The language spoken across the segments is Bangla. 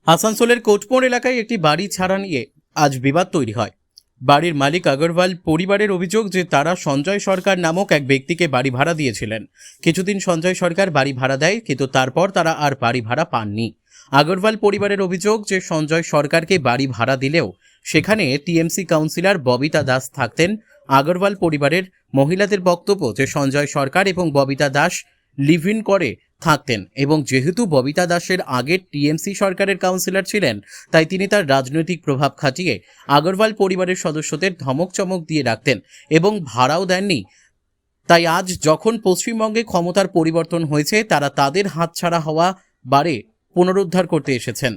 আসানসোলের কোটমোড় এলাকায় একটি বাড়ি ছাড়া নিয়ে আজ বিবাদ তৈরি হয়। বাড়ির মালিক আগরওয়াল পরিবারের অভিযোগ যে তারা সঞ্জয় সরকার নামক এক ব্যক্তিকে বাড়ি ভাড়া দিয়েছিলেন। কিছুদিন সঞ্জয় সরকার বাড়ি ভাড়া দেয়, কিন্তু তারপর তারা আর বাড়ি ভাড়া পাননি। আগরওয়াল পরিবারের অভিযোগ যে সঞ্জয় সরকারকে বাড়ি ভাড়া দিলেও সেখানে টিএমসি কাউন্সিলর ববিতা দাস থাকতেন। আগরওয়াল পরিবারের মহিলাদের বক্তব্য যে সঞ্জয় সরকার এবং ববিতা দাস লিভ ইন করে থাকতেন, এবং যেহেতু ববিতা দাসের আগের টিএমসি সরকারের কাউন্সিলর ছিলেন, তাই তিনি তার রাজনৈতিক প্রভাব খাটিয়ে আগরওয়াল পরিবারের সদস্যদের ধমক চমক দিয়ে রাখতেন এবং ভাড়াও দেননি। তাই আজ যখন পশ্চিমবঙ্গে ক্ষমতার পরিবর্তন হয়েছে, তারা তাদের হাতছাড়া হওয়া বাড়ি পুনরুদ্ধার করতে এসেছেন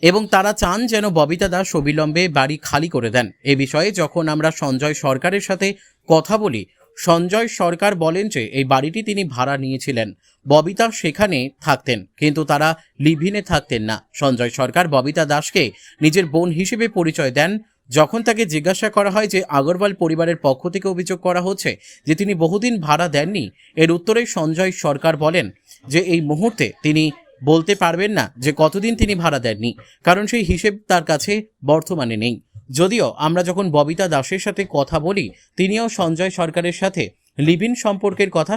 এবং তারা চান যেন ববিতা দাস অবিলম্বে বাড়ি খালি করে দেন। এ বিষয়ে যখন আমরা সঞ্জয় সরকারের সাথে কথা বলি, সঞ্জয় সরকার বলেন যে এই বাড়িটি তিনি ভাড়া নিয়েছিলেন, ববিতা সেখানে থাকতেন, কিন্তু তারা লিভ-ইনে থাকতেন না। সঞ্জয় সরকার ববিতা দাসকে নিজের বোন হিসেবে পরিচয় দেন। যখন তাকে জিজ্ঞাসা করা হয় যে আগরওয়াল পরিবারের পক্ষ থেকে অভিযোগ করা হচ্ছে যে তিনি বহুদিন ভাড়া দেননি, এর উত্তরে সঞ্জয় সরকার বলেন যে এই মুহূর্তে তিনি বলতে পারবেন না যে কতদিন তিনি ভাড়া দেননি, কারণ সেই হিসেব তার কাছে বর্তমানে নেই। যদিও আমরা যখন ববিতা দাসের সাথে কথা বলি, তিনিও সঞ্জয় সরকারের সাথে লিভ ইন সম্পর্কের কথা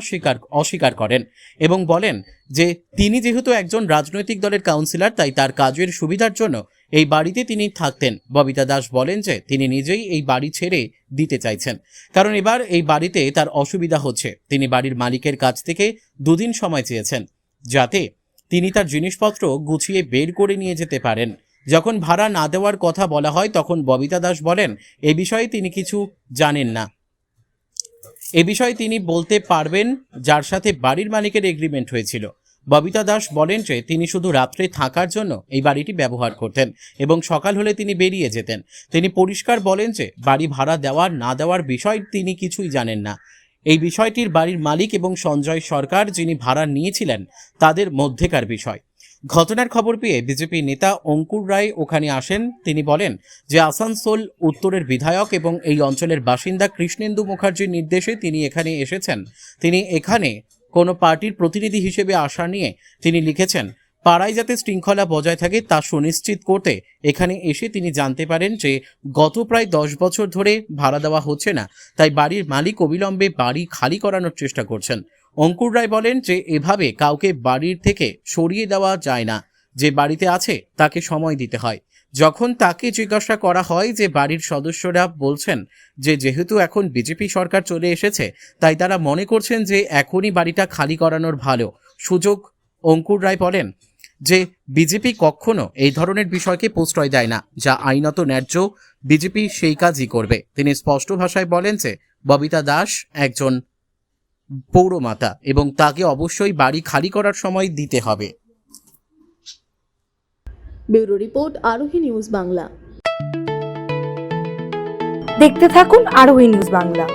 অস্বীকার করেন এবং বলেন যে তিনি যেহেতু একজন রাজনৈতিক দলের কাউন্সিলর, তাই তার কাজের সুবিধার জন্য এই বাড়িতে তিনি থাকতেন। ববিতা দাস বলেন যে তিনি নিজেই এই বাড়ি ছেড়ে দিতে চাইছেন, কারণ এবার এই বাড়িতে তার অসুবিধা হচ্ছে। তিনি বাড়ির মালিকের কাছ থেকে 2 দিন সময় চেয়েছেন যাতে তিনি তার জিনিসপত্র গুছিয়ে বের করে নিয়ে যেতে পারেন। যখন ভাড়া না দেওয়ার কথা বলা হয়, তখন ববিতা দাস বলেন এ বিষয়ে তিনি কিছু জানেন না। এ বিষয়ে তিনি বলতে পারবেন যার সাথে বাড়ির মালিকের এগ্রিমেন্ট হয়েছিল। ববিতা দাস বলেন যে তিনি শুধু রাত্রে থাকার জন্য এই বাড়িটি ব্যবহার করতেন এবং সকাল হলে তিনি বেরিয়ে যেতেন। তিনি পরিষ্কার বলেন যে বাড়ি ভাড়া দেওয়ার না দেওয়ার বিষয় তিনি কিছুই জানেন না। এই বিষয়টির বাড়ির মালিক এবং সঞ্জয় সরকার যিনি ভাড়া নিয়েছিলেন তাদের মধ্যেকার বিষয়। ঘটনার খবর পেয়ে বিজেপি নেতা অঙ্কুর রায় ওখানে আসেন। তিনি বলেন যে আসানসোল উত্তরের বিধায়ক এবং এই অঞ্চলের বাসিন্দা কৃষ্ণেন্দু মুখার্জির নির্দেশে তিনি এখানে এসেছেন। তিনি এখানে কোনো পার্টির প্রতিনিধি হিসেবে আসা নিয়ে তিনি লিখেছেন, পাড়ায় যাতে শৃঙ্খলা বজায় থাকে তা সুনিশ্চিত করতে এখানে এসে তিনি জানতে পারেন যে গত প্রায় 10 বছর ধরে ভাড়া দেওয়া হচ্ছে না, তাই বাড়ির মালিক অবিলম্বে বাড়ি খালি করানোর চেষ্টা করছেন। অঙ্কুর রায় বলেন যে এভাবে কাউকে বাড়ির থেকে সরিয়ে দেওয়া যায় না, যে বাড়িতে আছে তাকে সময় দিতে হয়। যখন তাকে জিজ্ঞাসা করা হয় যে বাড়ির সদস্যরা বলছেন যে যেহেতু এখন বিজেপি সরকার চলে এসেছে, তাই তারা মনে করছেন যে এখনই বাড়িটা খালি করানোর ভালো সুযোগ। অঙ্কুর রায় বলেন যে বিজেপি কখনো এই ধরনের বিষয়কে প্রশ্রয় দেয় না, যা আইনত ন্যায্য বিজেপি সেই কাজই করবে। তিনি স্পষ্ট ভাষায় বলেন যে ববিতা দাস একজন পৌরমাতা এবং তাকে অবশ্যই বাড়ি খালি করার সময় দিতে হবে। ব্যুরো রিপোর্ট, আরোহী নিউজ বাংলা। দেখতে থাকুন আরোহী নিউজ বাংলা।